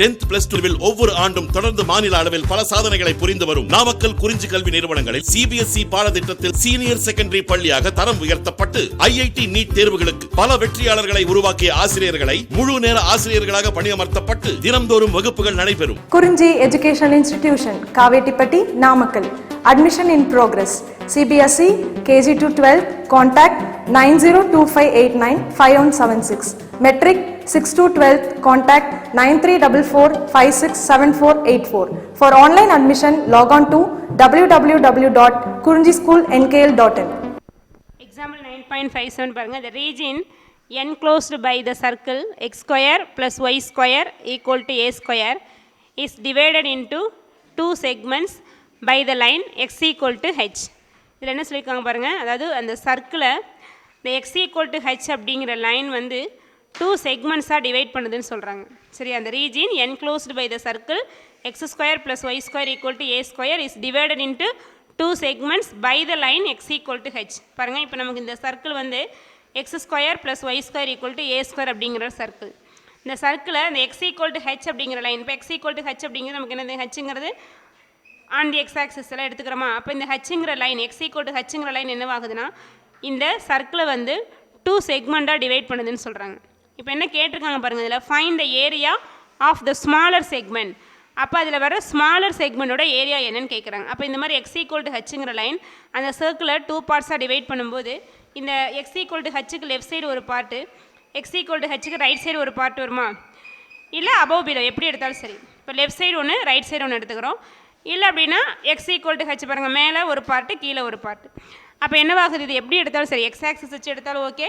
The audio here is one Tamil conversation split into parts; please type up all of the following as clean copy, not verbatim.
10th plus 2 ஒவ்வொரு ஆண்டும் தொடர்ந்து மாநில அளவில் பல சாதனைகளை புரிந்து வரும் நாமக்கல் குறிஞ்சி கல்வி நிறுவனங்களில் CBSE பாடத்திட்டத்தில் சீனியர் செகண்டரி பள்ளியாக தரம் உயர்த்தப்பட்டு IIT நீட் தேர்வுகளுக்கு பல வெற்றியாளர்களை உருவாக்கிய ஆசிரியர்களை முழு நேர ஆசிரியர்களாக பணியமர்த்தப்பட்டு தினம்தோறும் வகுப்புகள் நடைபெறும். குறிஞ்சி educational institution Kavettipatti Namakkal. Admission in progress. CBSE KG to 12 contact 9025895176. Metric 6 to 12 contact 9344567484. For online admission log on to www.kurinjischoolnkl.in. Example 9.57 பாருங்க. The region enclosed by the circle x square plus y square equal to a square is divided into two segments by the line x equal to h. இதில் என்ன சொல்லியிருக்காங்க பாருங்கள், அதாவது அந்த சர்க்கிளை இந்த x equal to h அப்படிங்கிற லைன் வந்து 2 செக்மெண்ட்ஸாக டிவைட் பண்ணுதுன்னு சொல்கிறாங்க. சரி, அந்த region enclosed by the circle x square plus y square equal to a square is divided into 2 segments by the line x equal to h. பாருங்கள், இப்போ நமக்கு இந்த சர்க்கிள் வந்து x square plus y square equal to a square அப்படிங்கிற சர்க்கிள். இந்த சர்க்கிளை இந்த x equal to h அப்படிங்கிற லைன், இப்போ x equal to h அப்படிங்கிறது நமக்கு என்னது, ஹச்சுங்கிறது ஆன் தி எக்ஸ் ஆக்சிஸ் எல்லாம் எடுத்துக்கிறோமா. அப்போ இந்த ஹச்சுங்கிற லைன் x equal to ஹச்சுங்கிற லைன் என்னவாகுதுன்னா இந்த சர்க்கிளை வந்து 2 செக்மெண்ட்டாக டிவைட் பண்ணுதுன்னு சொல்கிறாங்க. இப்போ என்ன கேட்டிருக்காங்க பாருங்கள், இதில் find the area of the smaller segment. அப்போ அதில் வர ஸ்மாலர் செக்மெண்ட்டோட ஏரியா என்னன்னு கேட்குறாங்க. அப்போ இந்த மாதிரி x equal to ஹச்சுங்கிற லைன் அந்த சர்க்கிளை 2 பார்ட்ஸாக டிவைட் பண்ணும்போது இந்த x equal to ஹச்சுக்கு லெஃப்ட் சைடு ஒரு பார்ட்டு, x equal to ஹச்சுக்கு ரைட் சைடு ஒரு பார்ட் வருமா, இல்லை அபவ் பிலோ எப்படி எடுத்தாலும் சரி. இப்போ லெஃப்ட் சைடு ஒன்று ரைட் சைடு ஒன்று எடுத்துக்கிறோம். இல்லை அப்படின்னா x equal to h பாருங்கள், மேலே ஒரு பார்ட்டு கீழே ஒரு பார்ட்டு. அப்போ என்னவாகுது, இது எப்படி எடுத்தாலும் சரி, எக்ஸ் ஆக்சிஸ் வச்சு எடுத்தாலும் ஓகே,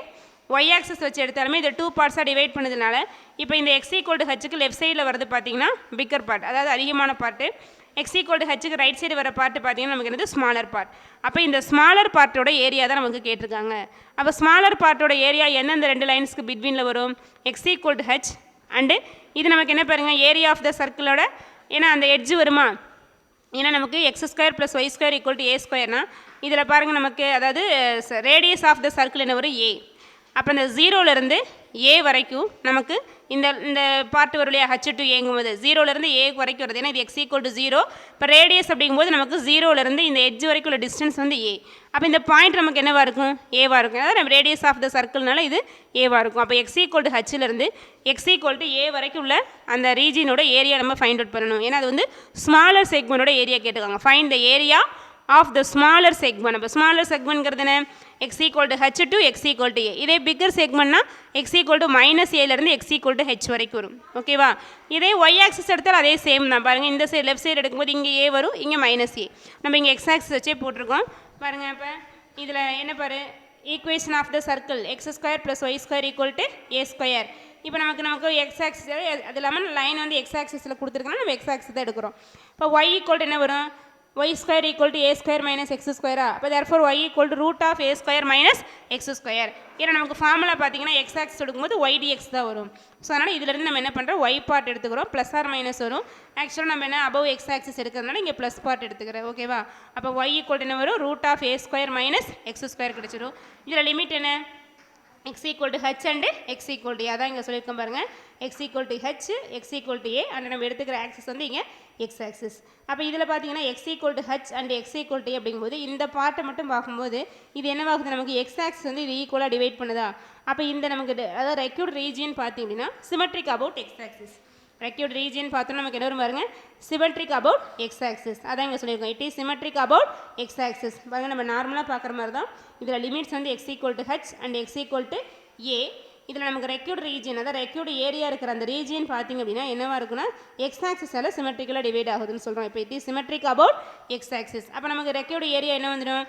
ஒய் ஆக்சிஸ் வச்சு எடுத்தாலுமே இதை 2 பார்ட்ஸாக டிவைட் பண்ணதுனால இப்போ இந்த x equal to ஹச்சுக்கு லெஃப்ட் சைடில் வரது பார்த்தீங்கன்னா பிக்கர் பார்ட், அதாவது அதிகமான பார்ட்டு. x equal to ஹச்சுக்கு ரைட் சைடு வர பார்ட்டு பார்த்தீங்கன்னா நமக்கு என்னது ஸ்மாலர் பார்ட். அப்போ இந்த ஸ்மாலர் பார்ட்டோட ஏரியா தான் நமக்கு கேட்டிருக்காங்க. அப்போ ஸ்மாலர் பார்ட்டோட ஏரியா எந்தெந்த 2 லைன்ஸ்க்கு பிட்வீனில் வரும், x equal to h and இது நமக்கு என்ன பாருங்கள் ஏரியா ஆஃப் த சர்க்கிளோட, ஏன்னா அந்த எட்ஜு வருமா, ஏன்னா நமக்கு x square plus Y square equal to a ஸ்கொயர்னா இதில் பாருங்கள் நமக்கு அதாவது ரேடியஸ் ஆஃப் த சர்க்கிள் என்ன வரும் ஏ. அப்போ இந்த 0லேருந்து ஏ வரைக்கும் நமக்கு இந்த இந்த பார்ட் வரும் இல்லையா, ஹச் டு ஏங்கும்போது 0லேருந்து ஏ வரைக்கும் வருது, ஏன்னா இது எக்ஸ் ஈக்குவல் டு 0. இப்போ ரேடியஸ் அப்படிங்கும்போது நமக்கு 0லேருந்து இந்த எட்ஜ் வரைக்கும் உள்ள டிஸ்டன்ஸ் வந்து ஏ. அப்போ இந்த பாயிண்ட் நமக்கு என்னவாக இருக்கும், ஏவாக இருக்கும். அதாவது நம்ம ரேடியஸ் ஆஃப் த சர்க்கிள்னால இது ஏவாக இருக்கும். அப்போ எக்ஸ் ஈக்குவல் டு ஹச்சிலேருந்து எக்ஸ் ஈக்குவல் டு ஏ வரைக்கும் உள்ள அந்த ரீஜியனோட ஏரியா நம்ம ஃபைண்ட் அவுட் பண்ணணும். ஏன்னா அது வந்து ஸ்மாலர் செக்மெண்ட்டோட ஏரியா கேட்டுக்காங்க. Find the area of the smaller segment. அப்போ ஸ்மாலர் செக்மெண்ட்ங்கிறது என்ன, x equal to h to x equal to a. இதே பிக்கர் செக்மெண்ட்னா எக்ஸ் ஈக்குவல் டு மைனஸ் ஏலேருந்து எக்ஸ் ஈக்குவல் டு ஹெச் வரைக்கும் வரும். ஓகேவா. இதே ஒய் ஆக்சிஸ் எடுத்தால் அதே சேம் தான். பாருங்கள், இந்த சைடு லெஃப்ட் சைடு எடுக்கும்போது இங்கே ஏ வரும், இங்கே மைனஸ் ஏ. நம்ம இங்கே எக்ஸ் ஆக்சிஸ் வச்சே போட்டிருக்கோம் பாருங்கள். இப்போ இதில் என்ன பாரு, equation of the circle X square plus Y square equal to A square. இப்போ நமக்கு எக்ஸ் ஆக்சிஸ் அது இல்லாமல் லைன் வந்து எக்ஸ் ஆக்சிஸில் கொடுத்துருக்கோன்னா நம்ம எக்ஸ் ஆக்சிஸ் தான் எடுக்கிறோம். இப்போ ஒய் ஈக்குவல் டு என்ன வரும், y square equal to a square minus x square. அப்போ therefore y equal to root of a square minus x square. ஏன்னா நமக்கு ஃபார்முலா பார்த்தீங்கன்னா x ஆக்சிஸ் எடுக்கும்போது y dx தான் வரும். ஸோ அதனால் இதிலிருந்து நம்ம என்ன பண்ணுறோம், y பார்ட் எடுத்துக்கிறோம், ப்ளஸ் ஆர் மைனஸ் வரும். ஆக்சுவலாக நம்ம என்ன அபவ் x ஆக்சிஸ் எடுக்கிறதுனால இங்கே ப்ளஸ் பார்ட் எடுத்துக்கிறேன். ஓகேவா. அப்போ y equal to என்ன வரும், root of a square minus x square கிடச்சிடும். இதில் லிமிட் என்ன, x equal to h and x equal to a. அதான் இங்கே சொல்லியிருக்கோம் பாருங்கள், x equal to h, x equal to a and நம்ம எடுத்துக்கிற ஆக்சிஸ் வந்து இங்கே x ஆக்சிஸ். அப்போ இதில் பார்த்தீங்கன்னா x equal to h and x equal to a அப்படிங்கும்போது இந்த பார்ட்டை மட்டும் பார்க்கும்போது இது என்னவாகுது, நமக்கு x ஆக்சிஸ் வந்து இது ஈக்குவலாக டிவைட் பண்ணுதா. அப்போ இந்த நமக்கு அதாவது ரெக்யூர்ட் ரீஜியன் பார்த்தீங்கன்னா symmetric about x axis. Required region பார்த்தோன்னா நமக்கு என்ன வரும் பாருங்கள், சிமெட்ரிக் அபவுட் எக்ஸ் ஆக்சிஸ். அதான் இங்கே சொல்லியிருக்கோம், it is symmetric about x axis. பாருங்கள், நம்ம நார்மலாக பார்க்குற மாதிரி தான் இதில் லிமிட்ஸ் வந்து x equal to h and x equal to a. இதில் நமக்கு ரெக்யூர்ட் ரீஜியன், அதாவது ரெக்யூர்ட் ஏரியா இருக்கிற அந்த ரீஜியன் பார்த்திங்க அப்படின்னா என்னவாக இருக்குன்னா எக்ஸ் ஆக்சிஸால் சிமெட்ரிக்கலாக டிவைட் ஆகுதுன்னு சொல்கிறோம். இப்போ it is symmetric about x axis. அப்போ நமக்கு ரெக்யூர்ட் ஏரியா என்ன வந்துடும்,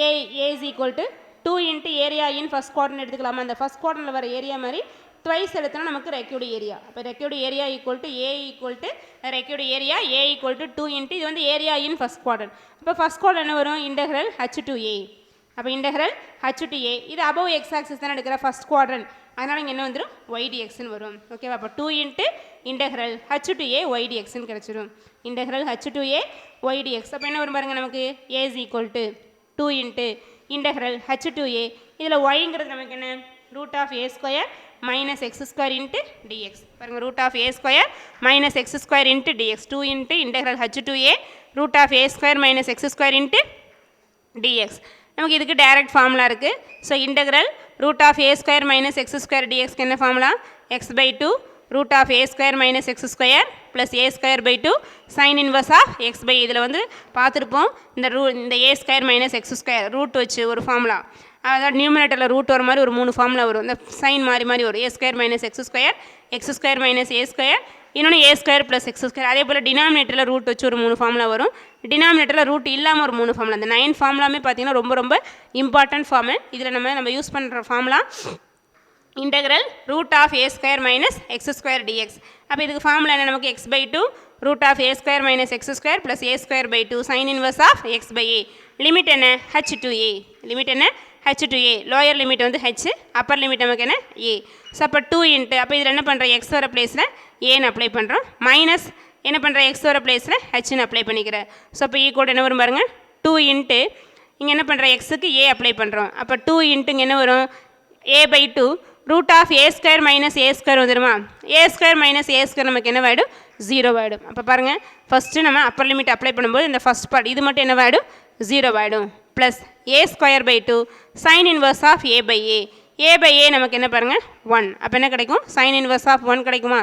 a is equal to 2 into area in first quadrant எடுத்துக்கலாமா. அந்த ஃபஸ்ட் குவாட்ரண்ட்டில் வர ஏரியா மாதிரி ட்வைஸ் எடுத்தோன்னா நமக்கு ரெக்யூர்டு ஏரியா. அப்போ required area equal to A equal to required area A equal to 2 into இது வந்து ஏரியா இன் ஃபஸ்ட் குவாட்ரண்ட். இப்போ ஃபஸ்ட் குவாட்ரண்ட் என்ன வரும், இன்டெக்ரல் ஹச் டு ஏ. அப்போ இன்டெக்ரல் ஹச் டு ஏ இது அபவ் எக்ஸ் ஆக்சிஸ் தான் எடுக்கிற ஃபஸ்ட் குவாட்ரண்ட், அதனால் இங்கே என்ன வந்துடும் ஒய் டிஎக்ஸ்ன்னு வரும். ஓகேவா. அப்போ 2 into integral h to a y டிஎக்ஸ்ன்னு கிடச்சிடும். Integral h to a y dx. அப்போ என்ன வரும் பாருங்கள், நமக்கு a is equal to 2 into integral h to a. இதில் ஒய்ங்கிறது நமக்கு என்ன root of a square minus x square into dx. பாருங்க root of a square minus x square into dx. 2 into integral h to a root of a square minus x square into dx. நமக்கு இதுக்கு டைரக்ட் ஃபார்முலா இருக்குது. So integral root of A square minus x square டிஎக்ஸ்க்கு என்ன formula? X by two root of A square minus x square plus A square by two sine inverse of x by இதில் வந்து பார்த்துருப்போம் இந்த a square minus x square root வச்சு ஒரு ஃபார்முலா, அதாவது நியூமினேட்டரில் ரூட் வர மாதிரி ஒரு 3 ஃபார்முலா வரும். இந்த சைன் மாறி வரும். A square minus x square minus A square, இன்னொன்று a square plus x square. அதே போல் டினாமினேட்டரில் ரூட் வச்சு ஒரு 3 ஃபார்முலா வரும். டினாமினேட்டரில் ரூட் இல்லாமல் ஒரு 3 ஃபார்முலா. இந்த 9 ஃபார்முலாமே பார்த்தீங்கன்னா ரொம்ப இம்பார்ட்டன்ட் ஃபார்மு. இதில் நம்ம யூஸ் பண்ணுற formula integral root of A square minus x square dx. அப்போ இதுக்கு ஃபார்முலா என்ன? நமக்கு x by two root of A square minus x square plus A square by two sine inverse of x by a. Limit என்ன? H to a. லிமிட் என்ன? H to a. Lower limit வந்து ஹச், அப்பர் லிமிட் நமக்கு என்ன? ஏ. ஸோ அப்போ 2 இன்ட்டு அப்போ இதில் என்ன பண்ணுறோம்? எக்ஸ் வர பிளேஸில் ஏன்னு அப்ளை பண்ணுறோம். மைனஸ் என்ன பண்ணுற? எக்ஸ் வர பிளேஸில் ஹச்னு அப்ளை பண்ணிக்கிறேன். ஸோ அப்போ ஈக்குவல் என்ன வரும் பாருங்கள்? 2 இன்ட்டு இங்கே என்ன பண்ணுற? எக்ஸுக்கு ஏ அப்ளை பண்ணுறோம். அப்போ 2 இன்ட்டுங்க என்ன வரும்? A by two root of A square minus A square வந்துடுமா? A square minus A square நமக்கு என்ன ஆகிடும்? 0 ஆகிடும். அப்போ பாருங்கள், ஃபஸ்ட்டு நம்ம அப்பர் லிமிட் அப்ளை பண்ணும்போது இந்த ஃபஸ்ட் பார்ட் இது மட்டும் என்ன ஆகிடும்? 0 ஆகிடும். Plus A square by two sine inverse of a by a. A by a நமக்கு என்ன பாருங்கள்? 1. அப்போ என்ன கிடைக்கும்? சைன் இன்வர்ஸ் ஆஃப் 1 கிடைக்குமா?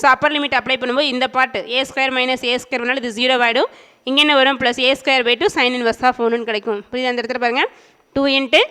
ஸோ அப்பர் லிமிட் அப்ளை பண்ணும்போது இந்த part A square minus A square பண்ணாலும் இது 0 ஆகிடும். இங்கே என்ன வரும்? Plus A square by two sine inverse of 1 கிடைக்கும். புரியுது? அந்த இடத்துல பாருங்கள், 2 into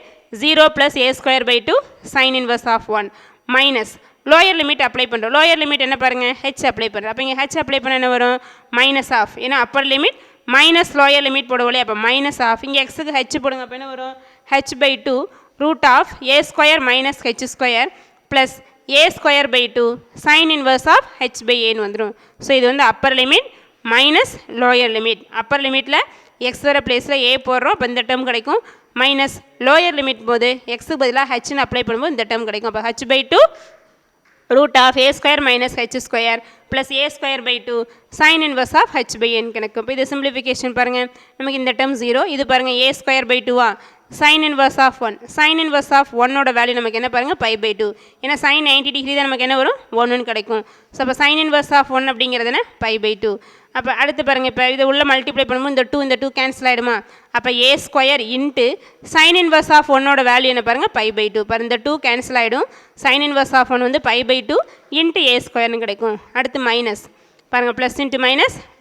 0 plus A square by two sine inverse of 1 minus lower limit apply பண்ணுறோம். லோயர் லிமிட் என்ன பாருங்கள்? ஹெச் அப்ளை பண்ணுறோம். அப்போ இங்கே ஹெச் அப்ளை பண்ண என்ன வரும்? Minus of. ஏன்னா upper limit minus lower limit போடுவோம். அப்போ மைனஸ் ஆஃப். இங்கே எக்ஸுக்கு ஹெச் போடுங்க. அப்போ என்ன வரும்? H by two root of A square minus H square plus A square by two sine inverse of H by ஏன்னு வந்துடும். ஸோ இது வந்து upper limit minus lower limit. Upper லிமிட்டில் எக்ஸ் வர பிளேஸில் ஏ போடுறோம். அப்போ இந்த டேர்ம் கிடைக்கும். மைனஸ் லோயர் லிமிட் போது எக்ஸுக்கு பதிலாக ஹெச்னு அப்ளை பண்ணும்போது இந்த டேர்ம் கிடைக்கும். அப்போ H by two root of a square minus h square plus a square by 2 sin inverse of h by n கணக்கு. இப்போ இது சிம்பிளிஃபிகேஷன் பாருங்கள், நமக்கு இந்த டேர்ம் 0, இது பாருங்கள் a square by 2 sin inverse of 1. sin inverse of 1 ஓட வேல்யூ நமக்கு என்ன பாருங்கள்? pi by 2. ஏன்னா sin 90 டிகிரி தான் நமக்கு என்ன வரும்? 1 கிடைக்கும். ஸோ அப்போ sin inverse of 1 அப்படிங்கிறது என்ன? pi by 2. அப்போ அடுத்து பாருங்கள், இப்போ இதை உள்ள மல்டிப்ளை பண்ணும்போது இந்த 2 கேன்சல் ஆகிடுமா? அப்போ a square into sine inverse of 1ஓட வேல்யூ என்ன பாருங்கள்? Pi by 2. பாருங்கள், இந்த 2 கேன்சல் ஆகிடும். சைன் இன்வர்ஸ் ஆஃப் 1 வந்து பை பை 2 இன்ட்டு ஏ ஸ்கொயர்னு கிடைக்கும். அடுத்து மைனஸ் பாருங்கள், plus into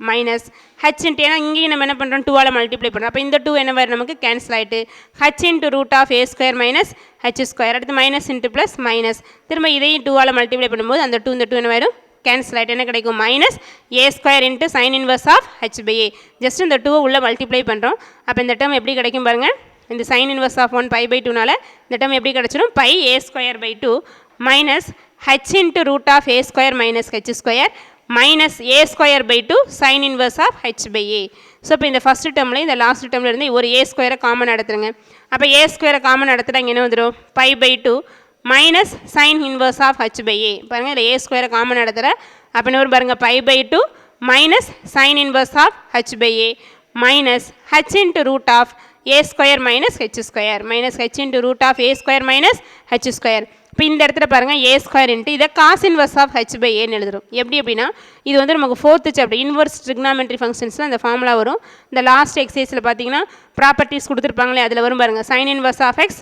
minus H into, ஏன்னா இங்கேயும் நம்ம என்ன பண்ணுறோம்? 2ஆல் மல்டிப்ளை பண்ணுறோம். அப்போ இந்த 2 என்ன வரும்? நமக்கு கேன்சல் ஆகிட்டு H into root of A square minus H square. அடுத்து மைனஸ் இன்ட்டு ப்ளஸ் மைனஸ், திரும்ப இதையும் 2ஆல் மல்டிப்ளை பண்ணும்போது அந்த 2 இந்த 2 என்ன வரும்? கேன்சல் ஆகிட்டு என்ன கிடைக்கும்? Minus A square into sine inverse of H by A. Just இந்த 2 உள்ள மல்டிப்ளை பண்ணுறோம். அப்போ இந்த டேர்ம் எப்படி கிடைக்கும் பாருங்கள்? இந்த sine inverse of 1 pi by 2னால இந்த டேர்ம் எப்படி கிடச்சிடும்? Pi a square by 2 minus H into root of A square minus H square minus A square by 2 sine inverse of H by a. So இப்போ இந்த ஃபஸ்ட்டு டேர்மில் இந்த லாஸ்ட் டேர்மில் இருந்து ஒரு ஏ ஸ்கொயரை காமன் எடுத்துருங்க. அப்போ ஏ ஸ்கொயரை காமன் எடுத்துட்டா இங்கே என்ன வந்துடும்? Pi by 2 minus sine inverse of H by a. பாருங்கள், இதில் ஏ ஸ்கொயரை காமன் எடுத்துகிற அப்போ என்ன வரும் பாருங்கள்? Pi by 2 minus sine inverse of H by A minus H into root of A square minus H square minus H into root of A square minus H square. இப்போ இந்த இடத்துல பாருங்கள், ஏ ஸ்கொயர் இன்ட்டு இதை cos inverse of H by ஏன்னு எழுதுறோம். எப்படி அப்படின்னா, இது வந்து நமக்கு 4th சாப்டர் இன்வர்ஸ் ட்ரிக்னாமெட்ரி ஃபங்க்ஷன்ஸில் அந்த ஃபார்முலா வரும். இந்த லாஸ்ட் எக்ஸசைஸில் பார்த்தீங்கன்னா ப்ராப்பர்ட்டிஸ் கொடுத்துருப்பாங்களே, அதில் வரும் பாருங்கள், sine inverse of X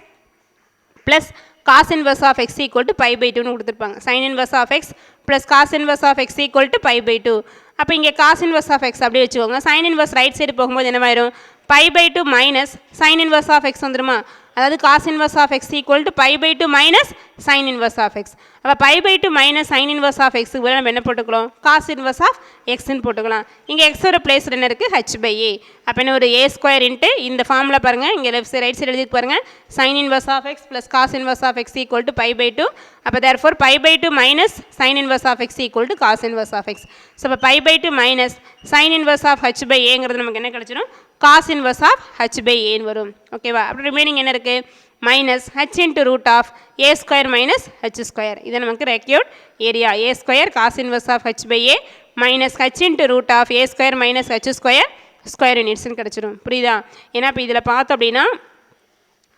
plus cos inverse of x equal to pi by 2 னு கொடுத்துருப்பாங்க. sin inverse of x plus cos inverse of x equal to pi by 2. அப்போ இங்கே cos inverse of x அப்படியே வச்சுக்கோங்க. sin inverse ரைட் சைடு போகும்போது என்னவாயிரும்? pi by 2 minus sin inverse of x வந்துருமா? அதாவது cos inverse of x equal to pi by 2 minus sin inverse of x. அப்போ pi by 2 minus sin inverse of x கூட நம்ம என்ன போட்டுக்கலாம்? cos inverse of x ன்னு போட்டுக்கலாம். இங்கே x ஓட பிளேஸில் என்ன இருக்குது? h by a. அப்போ என்ன ஒரு a ஸ்கொயர் இன்ட்டு இந்த ஃபார்முலா பாருங்கள், இங்கே லெஃப்ட் சைடு ரைட் சைடு எழுதிட்டு பாருங்கள், sin inverse of x plus cos inverse of x equal to pi by 2. அப்போ therefore pi by 2 minus sin inverse of x equal to cos inverse of x. So அப்போ pi by 2 minus sin inverse of h by a நமக்கு என்ன கிடைச்சிடும்? cos inverse of h by a வரும். ஓகேவா? அப்புறம் ரிமைனிங் என்ன இருக்குது? Minus h into root of A square minus H square. இது நமக்கு required area. A square cos inverse of H by A minus H into root of A square minus H square square யூனிட்ஸ்னு கிடச்சிடும். புரியுதா? ஏன்னா இப்போ இதில் பார்த்தோம் அப்படின்னா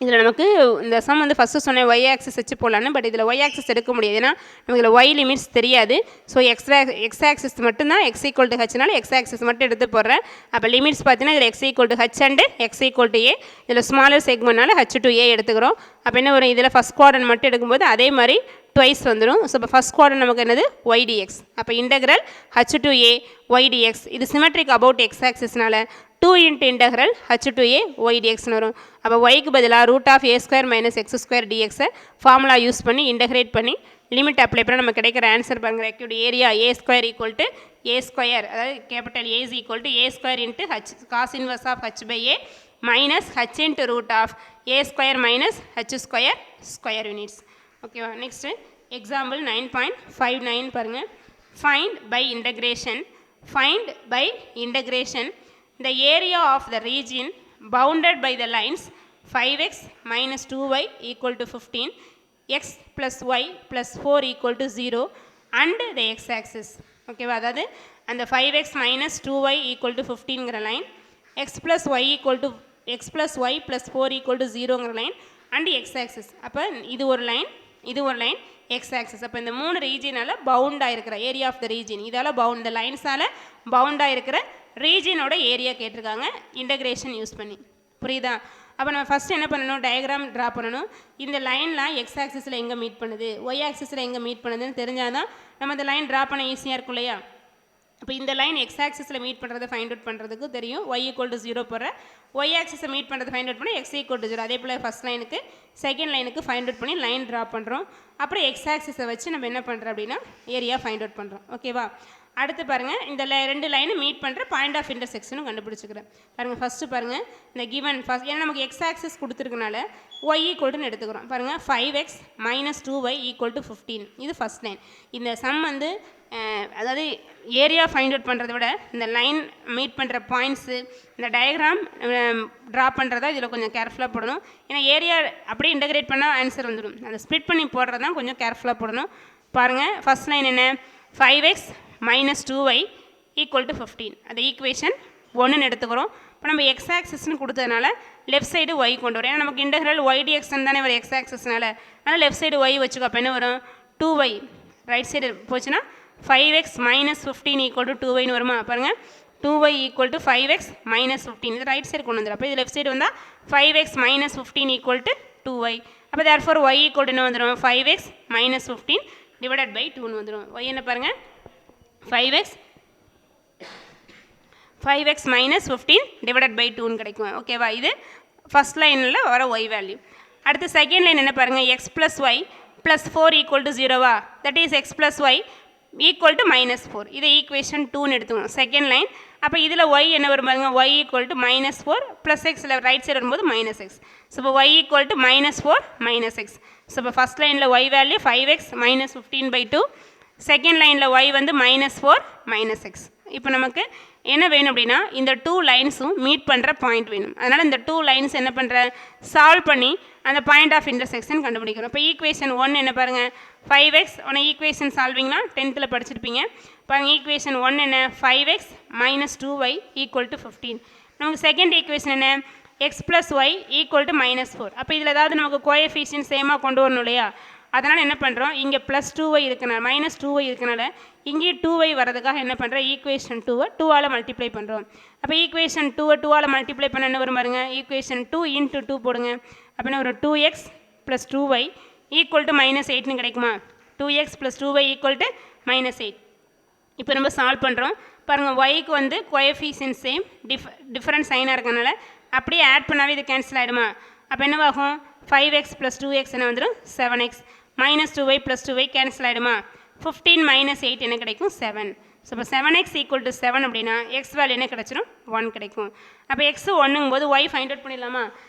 இதில் நமக்கு இந்த சம் வந்து ஃபஸ்ட்டு சொன்னேன் ஒய் ஆக்சிஸ் வச்சு போடலான்னு, பட் இதில் ஒய் ஆக்சிஸ் எடுக்க முடியாது, ஏன்னா நமக்கு இதில் ஒய் லிமிட்ஸ் தெரியாது. ஸோ எக்ஸ் ஆக்சிஸ் மட்டும்தான் எக்ஸ் ஈக்குவல் டு ஹச்னால எக்ஸ் ஆக்சிஸ் மட்டும் எடுத்து போடுறேன். அப்போ லிமிட்ஸ் பார்த்தீங்கன்னா இதில் x equal to h and x equal to a, இதில் ஸ்மாலர் செக்மெண்ட்னால ஹச் டு ஏ எடுத்துக்கிறோம். அப்போ என்ன வரும், இதில் ஃபஸ்ட் குவாட்ரண்ட் மட்டும் எடுக்கும்போது அதே மாதிரி ட்வைஸ் வந்துடும். ஸோ இப்போ ஃபஸ்ட் குவாட்ரண்ட் நமக்கு என்னது ஒய் டிஎக்ஸ். அப்போ integral h to a y dx, இது சிமெட்ரிக் அபவுட் எக்ஸ் ஆக்சிஸ்னால 2 into integral h to a y டிஎக்ஸ்னு வரும். அப்போ ஒய்க்கு பதிலாக root of A square minus x square டிஎக்ஸை ஃபார்முலா யூஸ் பண்ணி இன்டெகிரேட் பண்ணி லிமிட் அப்ளை பண்ணால் நமக்கு கிடைக்கிற ஆன்சர் பாருங்கள். Required area a square equal to A square, அதாவது capital a is equal to A square into h cos inverse of H by A minus H into root of A square minus H square square units. ஓகேவா. நெக்ஸ்ட்டு எக்ஸாம்பிள் 9.59 பாருங்கள். Find by integration the area of the region bounded by the lines 5x minus 2y equal to 15, x plus y plus 4 equal to 0 and the x-axis. ஓகேவா, அதாவது அந்த 5x minus 2y equal to 15ங்கிற line, x plus y plus 4 equal to 0ங்கிற லைன் அண்ட் x-axis. அப்போ இது ஒரு லைன் x-axis. அப்போ இந்த 3 ரீஜியனால் பவுண்டாக இருக்கிற ஏரியா ஆஃப் த ரீஜியன், இதால் பவுண்ட், இந்த லைன்ஸால் பவுண்டாக இருக்கிற ரீஜியனோட ஏரியா கேட்டிருக்காங்க இன்டகிரேஷன் யூஸ் பண்ணி. புரியுதா. அப்போ நம்ம ஃபஸ்ட்டு என்ன பண்ணணும், டயக்ராம் ட்ரா பண்ணணும். இந்த லைன்லாம் எக்ஸ் ஆக்சிஸில் எங்கே மீட் பண்ணுது, ஒய் ஆக்சிஸில் எங்கே மீட் பண்ணுதுன்னு தெரிஞ்சால் தான் நம்ம இந்த லைன் ட்ரா பண்ண ஈஸியாக இருக்கும் இல்லையா. இப்போ இந்த லைன் எக்ஸ் ஆக்சிஸில் மீட் பண்ணுறதை ஃபைண்ட் அவுட் பண்ணுறதுக்கு தெரியும். ஒய் ஈக்குவல் டு 0 போடுற, ஒய் ஆக்சிஸை மீட் பண்ணுறது ஃபைண்ட் அவுட் பண்ணி எக்ஸ் ஈக்குவல் டு 0. அதே போல் ஃபஸ்ட் லைனுக்கு செகண்ட் லைனுக்கு ஃபைண்ட் அவுட் பண்ணி லைன் ட்ரா பண்ணுறோம். அப்புறம் எக்ஸ் ஆக்சிஸை வச்சு நம்ம என்ன பண்ணுறோம் அப்படின்னா ஏரியா ஃபைண்ட் அவுட் பண்ணுறோம். ஓகேவா. அடுத்து பாருங்கள், இந்த 2 லைனு மீட் பண்ணுற பாயிண்ட் ஆஃப் இன்டர்செக்ஷனும் கண்டுபிடிச்சிக்கிறேன். பாருங்கள் ஃபஸ்ட்டு பாருங்கள், இந்த கிவன் ஃபஸ்ட் ஏன்னா நமக்கு எக்ஸ் ஆக்சிஸ் கொடுத்துருக்கனால ஒய் ஈக்குவல்ட்டுன்னு எடுத்துக்கிறோம். பாருங்கள் 5x minus 2y equal to 15, இது ஃபஸ்ட் லைன். இந்த சம் வந்து அதாவது ஏரியா ஃபைண்ட் அவுட் பண்ணுறத விட இந்த லைன் மீட் பண்ணுற பாயிண்ட்ஸு, இந்த டயக்ராம் ட்ரா பண்ணுறதா இதில் கொஞ்சம் கேர்ஃபுல்லாக போடணும். ஏன்னா ஏரியா அப்படியே இன்டகிரேட் பண்ணால் ஆன்சர் வந்துடும். அதை ஸ்ப்ளிட் பண்ணி போடுறது தான் கொஞ்சம் கேர்ஃபுல்லாக போடணும். பாருங்கள் ஃபஸ்ட் லைன் என்ன, 5x minus 2y equal to 15, அது ஈக்குவேஷன் 1ன்னு எடுத்துக்கிறோம். இப்போ நம்ம எக்ஸ் ஆக்சிஸ்ன்னு கொடுத்ததுனால லெஃப்ட் சைடு ஒய் கொண்டு வரோம். ஏன்னா நமக்கு இன்டெக்ரல் ஒய் டிஎக்ஸ்ன்னு தானே வரும் எக்ஸ் ஆக்சிஸ்னால, அதனால் லெஃப்ட் சைடு ஒய் வச்சுக்கோ. அப்போ என்ன வரும், 2y, ரைட் சைடு போச்சுன்னா 5x minus 15 equal to 2yன்னு வருமா. பாருங்கள் 2y equal to 5x minus 15, இது ரைட் சைடு கொண்டு வந்துடும். அப்போ இது லெஃப்ட் சைடு வந்தால் 5x minus 15 equal to 2y. அப்போ தேர்ஃபோர் y equal to என்ன வந்துடும், 5x minus 15 divided by 2ன்னு வந்துடும். y என்ன பாருங்கள், 5x minus 15 divided by 2ன்னு கிடைக்கும். ஓகேவா. இது ஃபஸ்ட் லைனில் வர y வேல்யூ. அடுத்து செகண்ட் லைன் என்ன பாருங்கள், x plus y plus 4 equal to 0வா, that is x plus y equal to minus 4, இது ஈக்குவேஷன் 2ன்னு எடுத்துக்கணும் செகண்ட் லைன். அப்போ இதில் y என்ன வரும் பாருங்கள், y equal to minus 4 plus x right side வரும்போது minus x. ஸோ இப்போ y equal to minus 4 minus x. So இப்போ ஃபஸ்ட் லைனில் y value 5x minus 15 by 2, second லைனில் y வந்து minus 4 minus x. இப்போ நமக்கு என்ன வேணும் அப்படின்னா இந்த 2 லைன்ஸும் மீட் பண்ணுற பாயிண்ட் வேணும். அதனால் இந்த 2 லைன்ஸ் என்ன பண்ணுற, சால்வ் பண்ணி அந்த பாயிண்ட் ஆஃப் இன்டர்செக்ஷன் கண்டுபிடிக்கிறோம். இப்போ ஈக்குவேஷன் 1 என்ன பாருங்கள், 5x, உன ஈக்குவேஷன் சால்விங்லாம் 10th படிச்சிருப்பீங்க. பாருங்கள் ஈக்குவேஷன் 1 என்ன, 5x minus 2y equal to 15. நமக்கு செகண்ட் ஈக்குவேஷன் என்ன, x plus y equal to minus 4. அப்போ இதில் ஏதாவது நமக்கு கோஎஃபிஷியன்ட் சேமாக கொண்டு வரணும் இல்லையா. அதனால் என்ன பண்ணுறோம், இங்கே ப்ளஸ் 2y இருக்கனால மைனஸ் 2y இருக்கனால இங்கே 2y வரதுக்காக என்ன பண்ணுறோம், ஈக்குவேஷன் 2வை 2ஆல் மல்டிப்ளை பண்ணுறோம். அப்போ ஈக்குவேஷன் 2வை 2ஆல் மல்டிப்ளை பண்ண என்ன வரும் பாருங்க, ஈக்குவேஷன் 2 into 2 போடுங்க. அப்போ என்ன ஒரு 2x plus 2y equal to minus 8ன்னு கிடைக்குமா. 2x plus 2y equal to minus 8. இப்போ நம்ம சால்வ் பண்ணுறோம் பாருங்கள், ஒய்க்கு வந்து கோஎஃபிஷியன்ட் சேம் டிஃப்ரெண்ட் சைனாக இருக்கனால அப்படியே ஆட் பண்ணாவே இது கேன்சல் ஆகிடுமா. அப்போ என்னவாகும், 5x plus 2x என்ன வந்துடும் 7x, minus 2y plus 2y cancel ஆகிடுமா. 15 minus 8 என்ன கிடைக்கும் 7. ஸோ இப்போ 7x equal to 7 அப்படின்னா எக்ஸ் வேல்யூ என்ன கிடச்சிடும் 1 கிடைக்கும். அப்போ எக்ஸு 1ங்கும் போது ஒய் ஃபைண்ட் அவுட் பண்ணிடலாமா.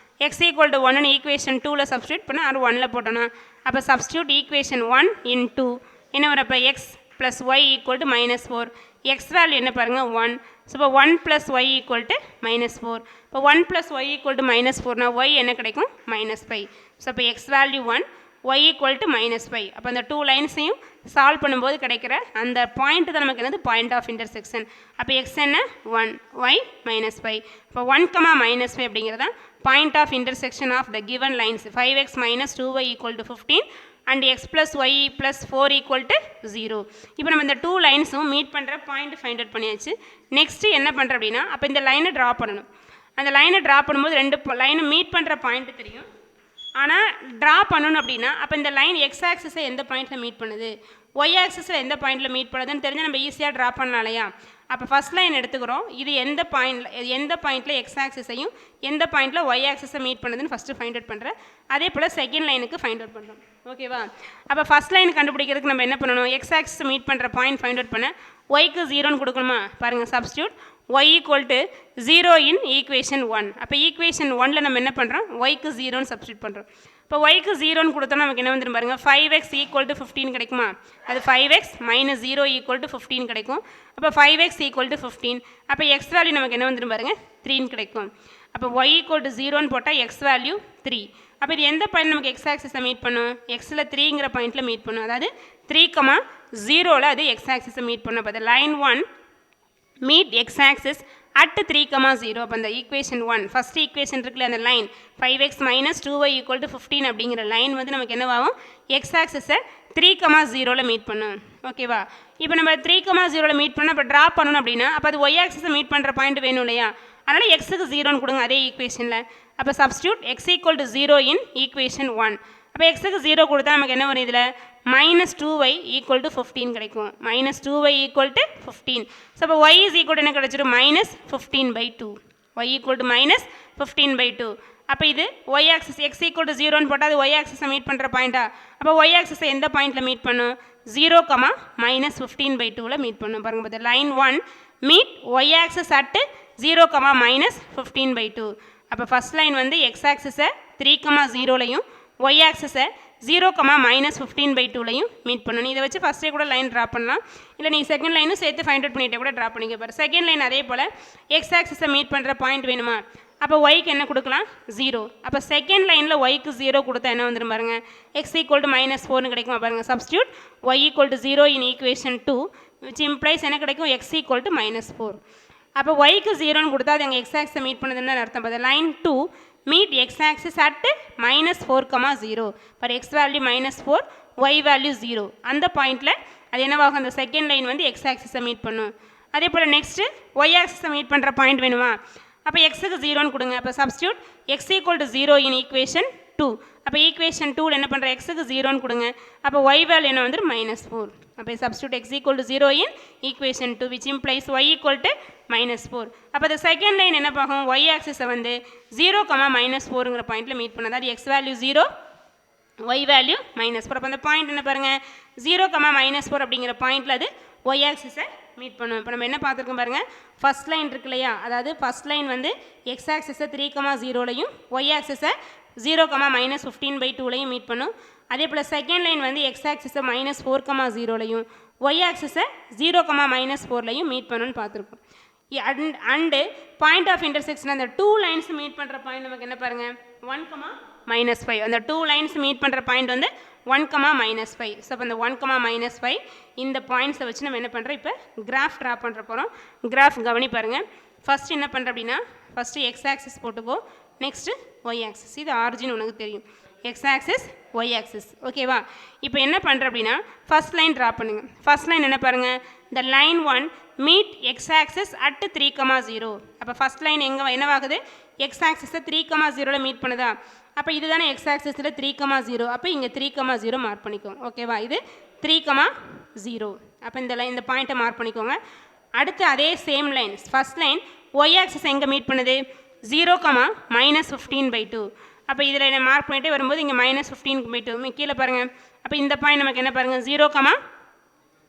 எக்ஸ் ஈக்குவல் டு 1ன்னு ஈக்குவேஷன் 2ல் சப்ஸ்டியூட் பண்ணால் அது 1ல் போட்டோன்னா அப்போ சப்ஸ்டியூட் ஈக்குவேஷன் 1 in 2 என்ன வரும், அப்போ x plus y equal to minus 4. X value என்ன பாருங்கள் 1. ஸோ இப்போ 1 plus y equal to minus 4. இப்போ 1 plus y equal to minus 4னா ஒய் என்ன கிடைக்கும் -5. ஸோ இப்போ x value 1, y equal to -5. அப்போ அந்த 2 லைன்ஸையும் சால்வ் பண்ணும்போது கிடைக்கிற அந்த பாயிண்ட் தான் நமக்கு என்னது பாயிண்ட் ஆஃப் இன்டர்செக்ஷன். அப்போ x என்ன 1, y -5. இப்போ 1, -5 அப்படிங்கிறது தான் point of intersection of the given lines 5x - 2y equal to 15 and x + y + 4 equal to 0. இப்போ நம்ம இந்த 2 லைன்ஸும் மீட் பண்ணுற பாயிண்ட் ஃபைண்ட் அவுட் பண்ணியாச்சு. நெக்ஸ்ட்டு என்ன பண்ணுறோம் அப்படின்னா, அப்போ இந்த லைனை ட்ரா பண்ணணும். அந்த லைனை ட்ரா பண்ணும்போது 2 லைனும் மீட் பண்ணுற பாயிண்ட் தெரியும். ஆனால் ட்ரா பண்ணணும் அப்படின்னா அப்போ இந்த லைன் எக்ஸ் ஆக்சிஸை எந்த பாயிண்ட்டில் மீட் பண்ணுது, ஒய் ஆக்சிஸில் எந்த பாயிண்ட்டில் மீட் பண்ணுதுன்னு தெரிஞ்சு நம்ம ஈஸியாக ட்ரா பண்ணலாம் இல்லையா. அப்போ ஃபஸ்ட் லைன் எடுத்துக்கிறோம். இது எந்த பாயிண்ட்டில் எக்ஸ் ஆக்சிஸையும் எந்த பாயிண்ட்டில் ஒய் ஆக்சிஸை மீட் பண்ணுதுன்னு ஃபஸ்ட்டு ஃபைண்ட் அவுட் பண்ணுறேன். அதே போல் செகண்ட் லைனுக்கு ஃபைண்ட் அவுட் பண்ணுறோம். ஓகேவா. அப்போ ஃபஸ்ட் லைன் கண்டுபிடிக்கிறதுக்கு நம்ம என்ன பண்ணணும், எக்ஸ் ஆக்சிஸை மீட் பண்ணுற பாயிண்ட் ஃபைண்ட் அவுட் பண்ண ஒய்க்கு 0ன்னு கொடுக்கணுமா. பாருங்கள், substitute y equal to 0 in equation 1. அப்போ ஈக்குவேஷன் 1ல் நம்ம என்ன பண்ணுறோம், ஒய்க்கு 0ன்னு சப்ஸ்டியூட் பண்ணுறோம். இப்போ ஒய்க்கு 0ன்னு கொடுத்தோன்னா நமக்கு என்ன வந்துடும் பாருங்கள், 5x ஈக்குவல் டு 15 கிடைக்குமா. அது 5x - 0 ஈக்குவல் டு 15 கிடைக்கும். அப்போ 5x ஈக்குவல் டு 15. அப்போ எக்ஸ் வேல்யூ நமக்கு என்ன வந்துடும் பாருங்கள், 3ன்னு கிடைக்கும். அப்போ y ஈக்குவல் டு 0ன்னு போட்டால் எக்ஸ் வேல்யூ 3. அப்போ இது எந்த பாயிண்ட் நமக்கு எக்ஸ் ஆக்சிஸை மீட் பண்ணும், எக்ஸில் 3ங்கிற பாயிண்ட்டில் மீட் பண்ணும். அதாவது 3,0ல் அது எக்ஸ் ஆக்சிஸை மீட் பண்ணும். அப்போ line 1 meet x axis at 3,0. அப்போ அந்த ஈக்குவேஷன் 1 ஃபஸ்ட் ஈக்குவேஷன் இருக்குல்ல, அந்த line 5x - 2y equal to 15 அப்படிங்கிற லைன் வந்து நமக்கு என்னவாகும், எக்ஸ் ஆக்சிஸை 3,0ல் மீட் பண்ணும். ஓகேவா. இப்போ நம்ம 3,0ல் மீட் பண்ணால் அப்போ ட்ரா பண்ணணும் அப்படின்னா அப்போ அது ஒய் ஆக்சிஸை மீட் பண்ணுற பாயிண்ட் வேணும் இல்லையா. அதனால் எக்ஸுக்கு 0ன்னு கொடுங்க அதே ஈக்குவேஷனில். அப்போ substitute x equal to 0 in equation 1. அப்போ எக்ஸுக்கு 0 கொடுத்தா நமக்கு என்ன வரும், இதில் -2y ஈக்குவல் டு 15 கிடைக்கும். -2y equal to 15. ஸோ அப்போ y இஸ் ஈக்குவல் டு என்ன கிடச்சிடும், -15/2. y equal to -15/2. அப்போ இது y axis x equal to 0ன்னு போட்டால் அது y ஆக்சிஸை மீட் பண்ணுற பாயிண்டா. அப்போ y ஆக்சிஸை எந்த பாயிண்ட்டில் மீட் பண்ணும், 0, -15/2ல் மீட் பண்ணும். பாருங்கள், பார்த்து line 1 meet y axis at 0, -15/2. அப்போ ஃபஸ்ட் லைன் வந்து எக்ஸ் ஆக்சிஸை 3,0லையும் y ஆக்சிஸை 0, -15/2லையும் மீட் பண்ணணும். இதை வச்சு ஃபஸ்ட்டே கூட லைன் ட்ரா பண்ணலாம். இல்லை நீங்கள் செகண்ட் லைனும் சேர்த்து ஃபைண்ட் அவுட் பண்ணிகிட்டே கூட ட்ரா பண்ணிக்க பாரு. செகண்ட் லைன் அதே போல் எக்ஸ் ஆக்சிஸை மீட் பண்ணுற பாயிண்ட் வேணுமா. அப்போ ஒய்க்கு என்ன கொடுக்கலாம், 0. அப்போ செகண்ட் லைனில் ஒய்க்கு 0 கொடுத்தா என்ன வந்துடும் பாருங்கள், எக்ஸ் ஈக்குவல் டு -4ன்னு கிடைக்கும். பாருங்கள், substitute Y equal to 0 in equation 2 which implies என்ன கிடைக்கும், எக்ஸ் ஈக்குவல் டு -4. அப்போ ஒய்க்கு 0ன்னு கொடுத்தா அது எங்கள் எக்ஸ் ஆக்சிஸை மீட் பண்ணுதுன்னு அர்த்தம். பார்த்து line 2 meet x axis at -4,0. for x value -4, y value 0. அந்த பாயிண்டில் அது என்னவாகும், அந்த செகண்ட் லைன் வந்து எக்ஸ் ஆக்சிஸை மீட் பண்ணும். அதே போல் நெக்ஸ்ட்டு ஒய் ஆக்சிஸை மீட் பண்ணுற பாயிண்ட் வேணுமா. அப்போ எக்ஸுக்கு 0ன்னு கொடுங்க. அப்போ substitute x equal to 0 in equation 2. அப்போ ஈக்குவேஷன் 2ல் என்ன பண்ணுற, எக்ஸுக்கு 0ன்னு கொடுங்க. அப்போ y வேல்யூ என்ன வந்துடும், -4. அப்போ substitute x equal to 0 in equation 2 which implies y equal to -4. அப்போ இந்த செகண்ட் லைன் என்ன பார்க்கும், y ஆக்சிஸை வந்து 0, -4ங்கிற பாயிண்ட்டில் மீட் பண்ண. அதாவது x வேல்யூ 0, y வேல்யூ -4. அப்போ அந்த பாயிண்ட் என்ன பாருங்கள், 0, -4 அப்படிங்கிற பாயிண்டில் அது y ஆக்சிஸை மீட் பண்ணும். இப்போ நம்ம என்ன பார்த்துருக்கோம் பாருங்கள், ஃபஸ்ட் லைன் இருக்கு இல்லையா. அதாவது ஃபஸ்ட் லைன் வந்து எக்ஸ் ஆக்சிஸை 3,0லையும் ஒய் ஆக்சிஸை 0, -15/2லையும் மீட் பண்ணும். அதே போல் செகண்ட் லைன் வந்து எக்ஸ் ஆக்சிஸை -4,0லையும் ஒய் ஆக்சிஸை 0, -4லையும் மீட் பண்ணணும்னு பார்த்துருக்கோம். அண்டு பாயிண்ட் ஆஃப் இன்டர்செக்ஷன் அந்த 2 லைன்ஸ் மீட் பண்ணுற பாயிண்ட் நமக்கு என்ன பாருங்கள், 1, -5. அந்த 2 லைன்ஸ் மீட் பண்ணுற பாயிண்ட் வந்து 1, -5. ஸோ அப்போ அந்த 1, -5 இந்த பாயிண்ட்ஸை வச்சு நம்ம என்ன பண்ணுறோம், இப்போ கிராஃப் ட்ரா பண்ணுற போகிறோம். கிராஃப் கவனி பாருங்கள். ஃபஸ்ட்டு என்ன பண்ணுற அப்படின்னா, ஃபஸ்ட்டு எக்ஸ் ஆக்சிஸ் போட்டுக்கோ, நெக்ஸ்ட்டு ஒய் ஆக்சிஸ். இது ஆரிஜின் உனக்கு தெரியும், எக்ஸ் ஆக்சிஸ் ஒய் ஆக்சிஸ். ஓகேவா. இப்போ என்ன பண்ணுற அப்படின்னா ஃபஸ்ட் லைன் ட்ரா பண்ணுங்கள். ஃபஸ்ட் லைன் என்ன பாருங்கள், இந்த line 1 meet X axis at 3,0. அப்போ ஃபஸ்ட் லைன் என்னவாகுது, எக்ஸ் ஆக்சிஸை 3,0ல் மீட் பண்ணுதா. அப்போ இதுதானே எக்ஸ் ஆக்சிஸில் 3,0. அப்போ இங்கே 3,0 மார்க் பண்ணிக்கோங்க. ஓகேவா. இது 3,0. அப்போ இந்த பாயிண்ட்டை மார்க் பண்ணிக்கோங்க. அடுத்து அதே same line first line Y axis எங்கே மீட் பண்ணுது, 0, -15/2. அப்போ இதில் என்ன மார்க் பண்ணிகிட்டே வரும்போது இங்கே -15/2 கீழே பாருங்கள். அப்போ இந்த பாயிண்ட் நமக்கு என்ன பாருங்கள், 0,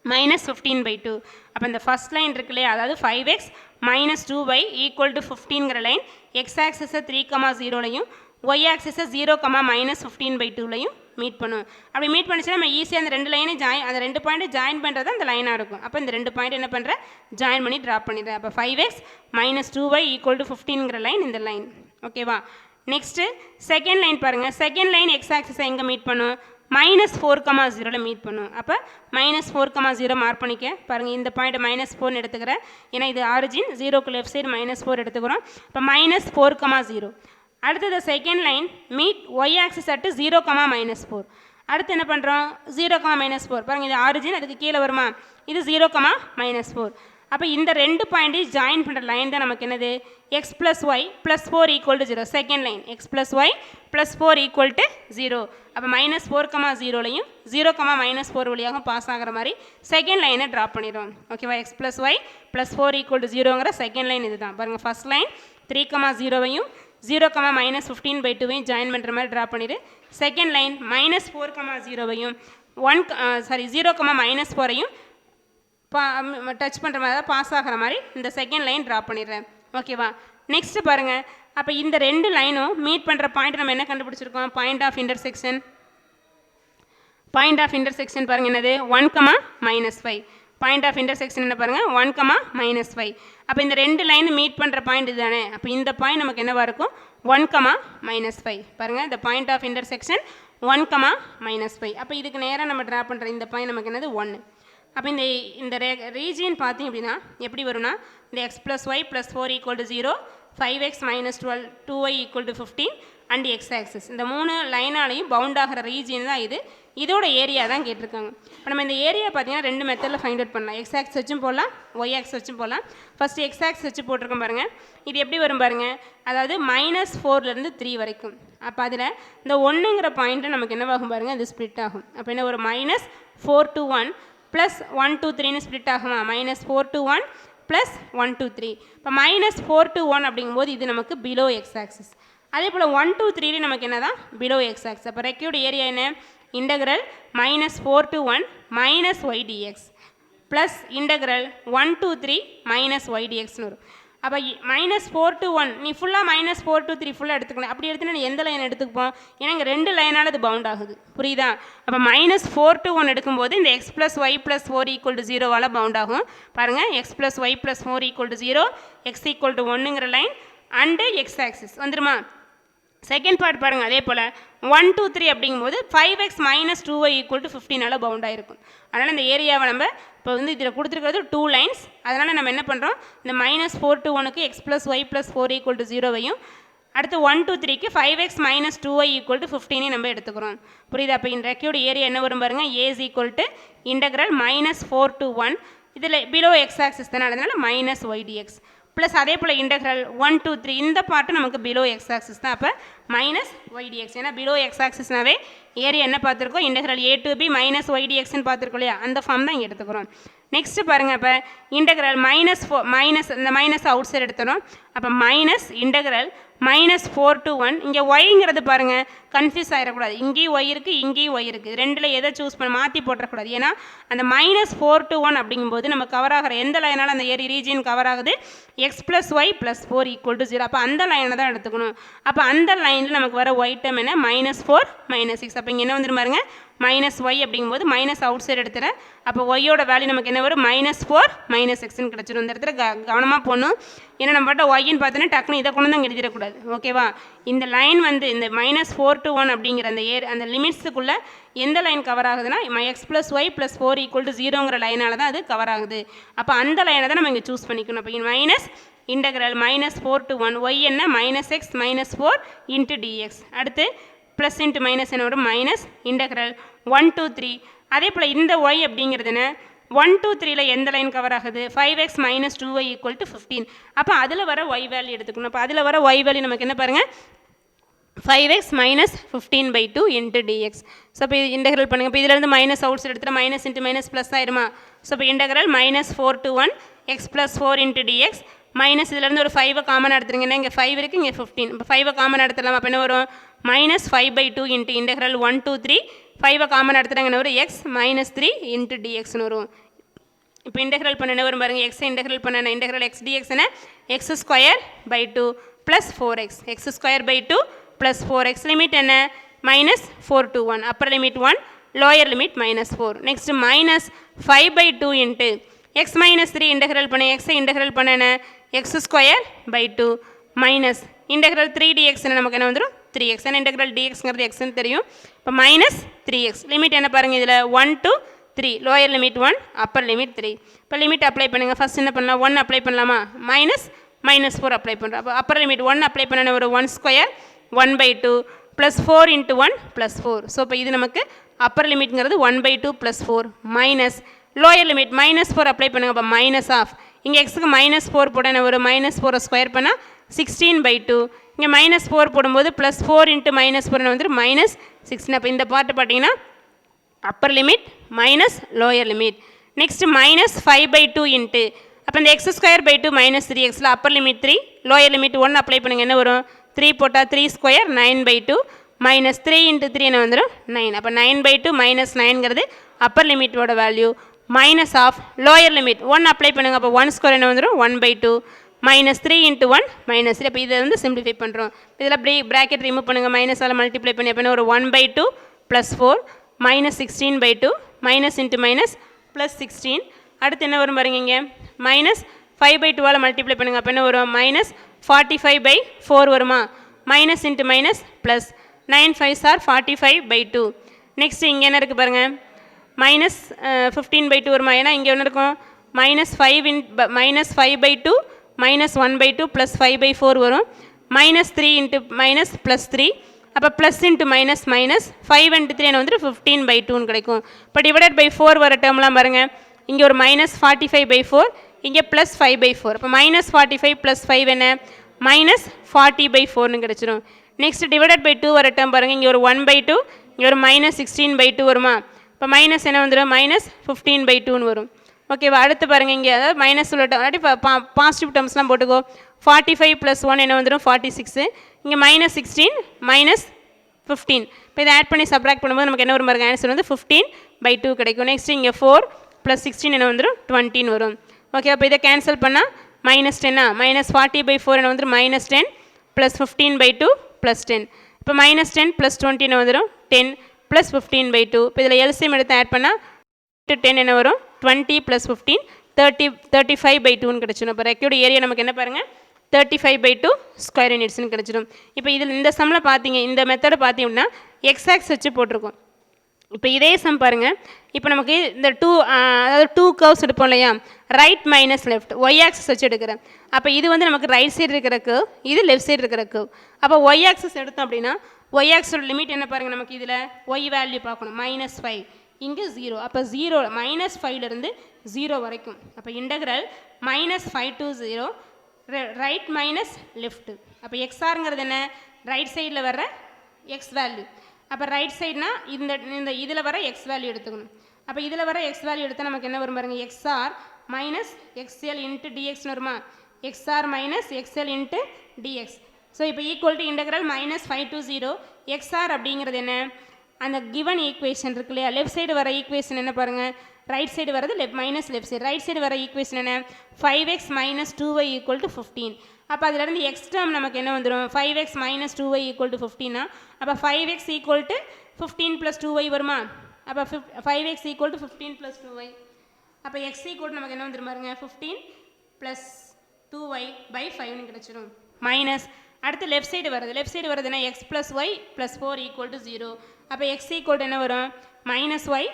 -15/2. அப்போ இந்த ஃபஸ்ட் லைன் இருக்கு இல்லையா, அதாவது 5x - 2y ஈக்குவல் டு 15ங்கிற லைன் எக்ஸ் ஆக்சிஸை 3,0லையும் ஒய் ஆக்சிஸை 0, -15/2லையும் மீட் பண்ணும். அப்படி மீட் பண்ணிச்சுன்னா நம்ம ஈஸியாக அந்த 2 லைனை அந்த 2 பாயிண்ட்டை ஜாயின் பண்ணுறது அந்த லைனாக இருக்கும். அப்போ இந்த 2 பாயிண்ட் என்ன பண்ணுற, ஜாயின் பண்ணி ட்ரா பண்ணிடுறேன். அப்போ 5x - 2y ஈக்குவல் டு 15ங்கிற லைன் இந்த லைன். ஓகேவா. நெக்ஸ்ட்டு செகண்ட் லைன் பாருங்கள். செகண்ட் லைன் எக்ஸ் ஆக்சிஸை எங்கே மீட் பண்ணும், -4,0 மீட் பண்ணும். அப்போ -4,0 மார்க் பண்ணிக்க பாருங்கள். இந்த பாயிண்ட் -4 எடுத்துக்கிறேன், ஏன்னா இது ஆரிஜின். 0க்கு லெஃப்ட் சைடு -4 எடுத்துக்கிறோம். இப்போ -4,0. அடுத்தது second line meet Y axis at 0,-4. அடுத்து என்ன பண்ணுறோம், 0,-4 பாருங்கள். இது ஆரிஜின், அதுக்கு கீழே வருமா, இது 0,-4. அப்போ இந்த ரெண்டு பாயிண்ட்டையும் ஜாயின் பண்ணுற லைன் தான் நமக்கு என்னது, x + y + 4 = 0. Second line x + y + 4 = 0. அப்போ -4,0லையும் 0,-4 வழியாக பாஸ் ஆகிற மாதிரி செகண்ட் லைனை ட்ரா பண்ணிடுறோம். ஓகேவா, x + y + 4 = 0ங்கிற செகண்ட் லைன் இது தான். பாருங்கள், ஃபஸ்ட் லைன் 3,0வையும் 0,-15/2வையும் ஜாயின் பண்ணுற மாதிரி ட்ரா பண்ணிடு. செகண்ட் லைன் -4,0வையும் 0,-4ஐயும் டச் பண்ணுற மாதிரி தான் பாஸ் ஆகிற மாதிரி இந்த செகண்ட் லைன் ட்ரா பண்ணிடுறேன். ஓகேவா, நெக்ஸ்ட்டு பாருங்கள். அப்போ இந்த ரெண்டு லைனும் மீட் பண்ணுற பாயிண்ட் நம்ம என்ன கண்டுபிடிச்சிருக்கோம், point of intersection. Point of intersection பாருங்கள் என்னது, 1,-5. பாயிண்ட் ஆஃப் இன்டர்செக்ஷன் என்ன பாருங்கள், 1,-5. அப்போ இந்த ரெண்டு லைன் மீட் பண்ணுற பாயிண்ட் இதுதானே. அப்போ இந்த பாயிண்ட் நமக்கு என்னவாக இருக்கும், 1,-5. பாருங்கள், இந்த பாயிண்ட் ஆஃப் இன்டர்செக்ஷன் 1,-5. அப்போ இதுக்கு நேராக நம்ம ட்ரா பண்ணுற இந்த பாயிண்ட் நமக்கு என்னது 1. அப்போ இந்த ரீஜியன் பார்த்திங்க அப்படின்னா எப்படி வரும்னா, இந்த x + y + 4 = 0, 5x - 12, 2y = 15 and x axis. இந்த 3 லைனாலையும் பவுண்ட் ஆகிற ரீஜியன் தான் இது. இதோட ஏரியா தான் கேட்டிருக்காங்க. இப்போ நம்ம இந்த ஏரியா பார்த்தீங்கன்னா ரெண்டு மெத்தடில் ஃபைண்ட் அவுட் பண்ணலாம். x ஆக்ஸ் வச்சும் போடலாம், y ஆக்ஸ் வச்சும் போடலாம். ஃபஸ்ட்டு x ஆக்ஸ் வச்சு போட்டிருக்கோம் பாருங்கள். இது எப்படி வரும் பாருங்கள், அதாவது -4லேருந்து 3 வரைக்கும். அப்போ அதில் இந்த 1ங்கிற பாயிண்ட்டு நமக்கு என்னவாகும் பாருங்கள், அது ஸ்ப்ளிட் ஆகும். அப்போ என்ன ஒரு -4 to 1 ப்ளஸ் 1 to 3ன்னு ஸ்ப்ளிட் ஆகுமா, -4 to 1 ப்ளஸ் 1 to 3. இப்போ -4 to 1 அப்படிங்கும்போது இது நமக்கு பிலோ எக்ஸ் ஆக்சிஸ். அதே போல் 1 to 3 நமக்கு என்ன தான் பிலோ எக்ஸ் ஆக்சிஸ். அப்போ ரெக்யூர்டு ஏரியா என்ன, integral -4 to 1 -y dx plus integral 1 to 3 -y dxன்னு வரும். அப்போ -4 to 1 நீ ஃபுல்லாக -4 to 3 ஃபுல்லாக எடுத்துக்கலாம். அப்படி எடுத்துனா நீ எந்த லைன் எடுத்துப்போம், ஏன்னா இங்கே ரெண்டு லைனால் அது பவுண்ட் ஆகுது, புரியுதா. அப்போ -4 to 1 எடுக்கும்போது இந்த x + y + 4 = 0வால் பவுண்ட் ஆகும். பாருங்கள், x + y + 4 = 0, x = 1ங்கிற லைன் அண்டு x ஆக்சிஸ் வந்துருமா. செகண்ட் பார்ட் பாருங்கள், அதே போல் 1 to 3 அப்படிங்கும்போது 5x - 2y = 15ஆல் பவுண்ட் ஆகிருக்கும். அதனால் இந்த ஏரியாவை நம்ம இப்போ வந்து இதில் கொடுத்துருக்கிறது 2 லைன்ஸ். அதனால் நம்ம என்ன பண்ணுறோம், இந்த -4 to 1க்கு x + y + 4 = 0வையும், அடுத்து 1 to 3க்கு 5x - 2y = 15ஐயும் நம்ம எடுத்துக்கிறோம், புரியுதா. அப்போ இந்த ரெக்யூர்டு ஏரியா என்ன வரும் பாருங்கள், a = இன்டகிரல் -4 to 1, இதில் பிலோ எக்ஸ் ஆக்சிஸ் தானே, அதனால் -y dx ப்ளஸ் அதே போல் இன்டகிரல் 1 to 3 இந்த பார்ட்டு நமக்கு பிலோ எக்ஸ் ஆக்சிஸ் தான். அப்போ -y dx, ஏன்னா பிலோ எக்ஸ் ஆக்சிஸ்னாவே ஏரியா என்ன பார்த்துருக்கோம், integral a to b -y dxன்னு பார்த்துருக்கோம் இல்லையா, அந்த ஃபார்ம் தான் இங்கே எடுத்துக்கிறோம். நெக்ஸ்ட்டு பாருங்கள், அப்போ இன்டகிரல் இந்த மைனஸ் அவுட் சைடு எடுத்துகிறோம். அப்போ இன்டகிரல் -4 to 1, இங்கே ஒய்ங்கிறது பாருங்கள் கன்ஃபியூஸ் ஆகிடக்கூடாது, இங்கேயும் ஒய் இருக்குது இங்கேயும் ஒய் இருக்குது, ரெண்டில் எதை சூஸ் பண்ண மாற்றி போட்டுறக்கூடாது. ஏன்னா அந்த -4 to 1 அப்படிங்கும்போது நம்ம கவர் ஆகிற எந்த லைனால் அந்த ரீஜியன் கவர் ஆகுது, x + y + 4 = 0. அப்போ அந்த லைனை தான் எடுத்துக்கணும். அப்போ அந்த லைனில் நமக்கு வர ஒய் டேர்ம் என்ன, -4 -6. அப்போ இங்கே என்ன வந்துடும் பாருங்க, -y அப்படிங்கும்போது மைனஸ் அவுட் சைடு எடுத்துகிறேன். அப்போ ஒய்யோட வேல்யூ நமக்கு என்ன வரும், -4 -6ன்னு கிடச்சிடும். இந்த இடத்துல கவனமாக போடணும், ஏன்னா நம்ம பாட்ட ஒய்ன்னு பார்த்தோன்னா டக்குன்னு இதை கொண்டு தான் எழுதிடக்கூடாது, ஓகேவா. இந்த லைன் வந்து இந்த -4 to 1 அப்படிங்கிற அந்த லிமிட்ஸுக்குள்ளே எந்த லைன் கவர் ஆகுதுன்னா x + y + 4 = 0ங்கிற லைனால் தான் அது கவர் ஆகுது. அப்போ அந்த லைனை தான் நம்ம இங்கே சூஸ் பண்ணிக்கணும். அப்போ இன்டகிரல் -4 to 1 y என்ன, -x - 4 × dx. அடுத்து ப்ளஸ் இன்ட்டு மைனஸ் என்ன வரும், மைனஸ் இன்டகிரல் 1 to 3. அதே போல் இந்த y அப்படிங்கிறதுன்னு 1 to 3ல் எந்த லைன் கவர் ஆகுது, 5x - 2y = 15. அப்போ அதில் வர y வேல்யூ எடுத்துக்கணும். அப்போ அதில் வர y வேல்யூ நமக்கு என்ன பாருங்கள், 5x - 15/2 × dx. ஸோ இப்போ இன்டகிரல் பண்ணுங்கள். இப்போ இதிலேருந்து மைனஸ் அவுட் சைடு எடுத்துகிட்டு மைனஸ் இன்ட்டு மைனஸ் ப்ளஸ் ஆயிருமா. ஸோ இப்போ integral -4 to 1 x + 4 × dx minus இதிலேருந்து ஒரு 5 காமன் எடுத்துருங்கன்னா இங்கே 5 இருக்குது, இங்கே 15. இப்போ 5 காமன் எடுத்துடலாம். அப்போ என்ன வரும், -5/2 × இன்டகிரல் 1 to 3. 5 காமன் எடுத்துட்டாங்கன்னா ஒரு x -3 × dxன்னு வரும். இப்போ இன்டகிரல் பண்ண என்ன வரும் பாருங்கள், எக்ஸை இன்டகிரல் பண்ண இன்டகிரல் x dx என்ன, x²/2 + 4x, x²/2 + 4x. Limit என்ன, -4 to 1, upper limit 1, lower limit -4. Next -5/2 × x - 3 integral பண்ண, எக்ஸை இன்டகிரல் பண்ண என்ன, x²/2 மைனஸ் இன்டகிரல் 3 dx நமக்கு என்ன வந்துடும், 3x. ஏன்னா இன்டெக்ரல் dxங்கிறது எக்ஸ்ன்னு தெரியும். இப்போ மைனஸ் 3x. லிமிட் என்ன பாருங்கள் இதில் 1 to 3. Lower limit 1, Appar limit 3. இப்போ லிமிட் அப்ளை பண்ணுங்கள். ஃபஸ்ட் என்ன பண்ணலாம், 1 அப்ளை பண்ணலாமா, -4 அப்ளை பண்ணுறோம். அப்போ அப்பர் லிமிட் 1 அப்ளை பண்ண ஒரு 1 ஸ்கொயர் 1/2 ப்ளஸ் 4 × 1 + 4. ஸோ இப்போ இது நமக்கு அப்பர் லிமிட்ங்கிறது 1/2 + 4 மைனஸ் லோயர் லிமிட் -4 அப்ளை பண்ணுங்கள். அப்போ மைனஸ் ஆஃப் இங்கே எக்ஸுக்கு -4 போட ஒரு -4 ஸ்கொயர் பண்ணால் 16/2. இங்கே -4 போடும்போது +4 × -4 வந்துட்டு -16. அப்போ இந்த பார்ட்டு பார்த்தீங்கன்னா upper limit minus lower limit. Next -5/2 into அப்போ இந்த x² 2 -3xல upper limit 3, lower limit 1 apply பண்ணுங்கள். என்ன வரும், 3 போட்டால் 3² 9/2 -3 × 3 என்ன வந்துடும் 9. அப்போ 9/2 -9ங்கிறது அப்பர் லிமிட்டோட value. Minus of lower limit 1 apply பண்ணுங்கள். அப்போ 1² என்ன வந்துடும் 1/2 -3 × 1 -3. அப்போ இதை வந்து சிம்பிளிஃபை பண்ணுறோம். இதில் ப்ராக்கெட் ரிமூவ் பண்ணுங்கள், மைனஸால் மல்டிப்ளை பண்ணி அப்போ ஒரு 1/2 + 4 -16/2 மைனஸ் இன்ட்டு மைனஸ் +16. அடுத்து என்ன வரும் பாருங்க, இங்கே -5/2 மல்டிப்ளை பண்ணுங்கள். அப்போ என்ன வரும் -45/4 வருமா, minus into minus plus 9 5s are 45/2. Next இங்கே என்ன இருக்குது பாருங்கள், -15/2 வருமா, ஏன்னா இங்கே ஒன்று இருக்கும் -5/2 -1/2 + 5/4 வரும். -3 × +3 அப்போ ப்ளஸ் இன்ட்டு மைனஸ் மைனஸ் 5 × 3 என்ன வந்துட்டு 15/2 கிடைக்கும். இப்போ டிவைடட் பை 4 வர டேர்ம்லாம் பாருங்கள், இங்கே ஒரு -45/4 இங்கே +5/4. அப்போ -45 + 5 என்ன -40/4 கிடச்சிரும். நெக்ஸ்ட் டிவைடட் பை 2 வர டேர்ம் பாருங்கள், இங்கே ஒரு 1/2 இங்கே ஒரு -16/2 வருமா. இப்போ மைனஸ் என்ன வந்துடும் -15/2 வரும். ஓகேவா. அடுத்து பாருங்கள், இங்கே அதாவது மைனஸ் உள்ள டேர்ம் இல்லாட்டி பாசிட்டிவ் டேர்ம்ஸ்லாம் போட்டுக்கோ. 45 + 1 என்ன வந்துடும் 46. இங்கே -16 -15. இப்போ இதை ஆட் பண்ணி சப்ராக்ட் பண்ணும்போது நமக்கு என்ன வரும் பாருங்கள், ஆன்சர் வந்து 15/2 கிடைக்கும். நெக்ஸ்ட் இங்கே 4 + 16 என்ன வந்துடும் 20 வரும். ஓகே. அப்போ இதை கேன்சல் பண்ணால் -10 -40/4 என்ன வந்துடும் -10 + 15/2 + 10. இப்போ -10 + 20 என்ன வந்துடும் 10 + 15/2. இப்போ இதில் எல்சிஎம் எடுத்து ஆட் பண்ணால் 10 என்ன வரும் 20 + 15 35/2 கிடச்சிடும். இப்போ ரெக்யூர்டு ஏரியா நமக்கு என்ன பாருங்கள் 35/2 ஸ்கொயர் யூனிட்ஸ்னு கிடச்சிடும். இப்போ இதில் இந்த சம்மில் பார்த்தீங்க, இந்த மெத்தடை பார்த்தீங்கன்னா எக்ஸாக்ஸ் வச்சு போட்டிருக்கோம். இப்போ இதே சம் பாருங்கள், இப்போ நமக்கு இந்த அதாவது 2 கர்வ்ஸ் எடுப்போம் இல்லையா, right minus left Y axis வச்சு எடுக்கிறேன். அப்போ இது வந்து நமக்கு ரைட் சைடு இருக்கிற கர்வ், இது லெஃப்ட் சைடு இருக்கிற கர்வ். அப்போ ஒய் ஆக்சஸ் எடுத்தோம் அப்படின்னா ஒய் ஆக்ஸோட லிமிட் என்ன பாருங்கள், நமக்கு இதில் ஒய் வேல்யூ பார்க்கணும் -5, இங்கே 0. அப்போ 0 -5லேருந்து 0 வரைக்கும். அப்போ இன்டகிரல் -5 to 0 ரைட் மைனஸ் லெஃப்ட்டு. அப்போ எக்ஸ்ஆருங்கிறது என்ன, ரைட் சைடில் வர்ற எக்ஸ் வேல்யூ. அப்போ ரைட் சைட்னா இந்த இதில் வர எக்ஸ் வேல்யூ எடுத்துக்கணும். அப்போ இதில் வர எக்ஸ் வேல்யூ எடுத்தால் நமக்கு என்ன வரும் பாருங்கள், எக்ஸ்ஆர் மைனஸ் எக்ஸ்எல் இன்ட்டு டிஎக்ஸ்னு வருமா, x r minus x l into d x. So இப்போ equal to integral -5 to 0 x r அப்படிங்கிறது என்ன, அந்த கிவன் ஈக்குவேஷன் இருக்கு இல்லையா, லெஃப்ட் சைடு வர ஈக்குவேஷன் என்ன பாருங்கள், ரைட் சைடு வரது minus left side, right side வர ஈக்குவேஷன் என்ன 5x - 2y = 15. அப்போ அதிலேருந்து எக்ஸ் டேர்ம் நமக்கு என்ன வந்துடும் 5x - 2y = 15. அப்போ 5x = 15 + 2y வருமா. அப்போ 5x = 15 + 2y. அப்போ x = நமக்கு என்ன வந்துடும் பாருங்க 15 + 2y/5 கிடச்சிடும். மைனஸ் அடுத்து லெஃப்ட் சைடு வருதுன்னா x + y + 4 = 0. அப்போ x = என்ன வரும் -y - 4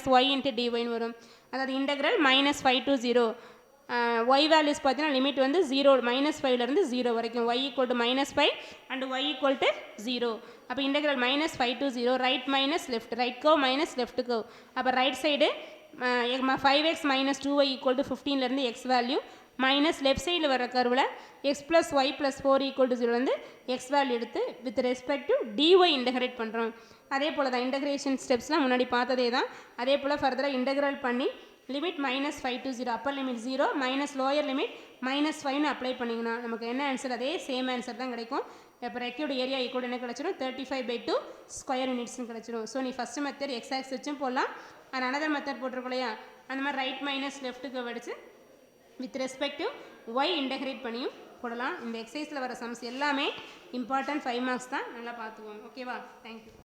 - y × dy வரும். அதாவது இன்டகிரல் -5 to 0 y வேல்யூஸ் பார்த்தீங்கன்னா லிமிட் வந்து 0 -5லேருந்து 0 வரைக்கும் y = -5 அண்ட் y = 0. அப்போ இன்டகிரல் -5 to 0 right minus left, right curve minus left curve. அப்போ ரைட் சைடு 5x - 2y = 15லேருந்து எக்ஸ் வேல்யூ மைனஸ் லெஃப்ட் சைடில் வர கர்வில் x + y + 4 = 0 எக்ஸ் வேல்யூ எடுத்து with respect to dy integrate பண்ணுறோம். அதே போல் தான் இன்டகிரேஷன் ஸ்டெப்ஸ்லாம் முன்னாடி பார்த்ததே தான். அதே போல் ஃபர்தராக இன்டகிரல் பண்ணி limit -5 to 0 upper limit 0 minus lower limit -5ன்னு அப்ளை பண்ணிங்கன்னா நமக்கு என்ன ஆன்சர், அதே சேம் ஆன்சர் தான் கிடைக்கும். இப்போ ரெக்யூர்டு ஏரியா ஈக்குவல் என்ன கிடச்சிடும் 35/2 ஸ்கொயர் யூனிட்ஸ்னு கிடச்சிடும். ஸோ நீ ஃபஸ்ட்டு மெத்தட் எக்ஸாக்ஸ் வச்சும் போடலாம், அண்ட் அனதர் மெத்தட் போட்டிருக்கோம் இல்லையா, அந்த மாதிரி ரைட் மைனஸ் லெஃப்ட்டுக்கு வடிச்சு with respect to Y integrate பண்ணியும் போடலாம். இந்த எக்ஸசைஸில் வர சம்ஸ் எல்லாமே இம்பார்ட்டன்ட் 5 மார்க்ஸ் தான், நல்லா பார்த்துக்குவோம். ஓகேவா, தேங்க்யூ.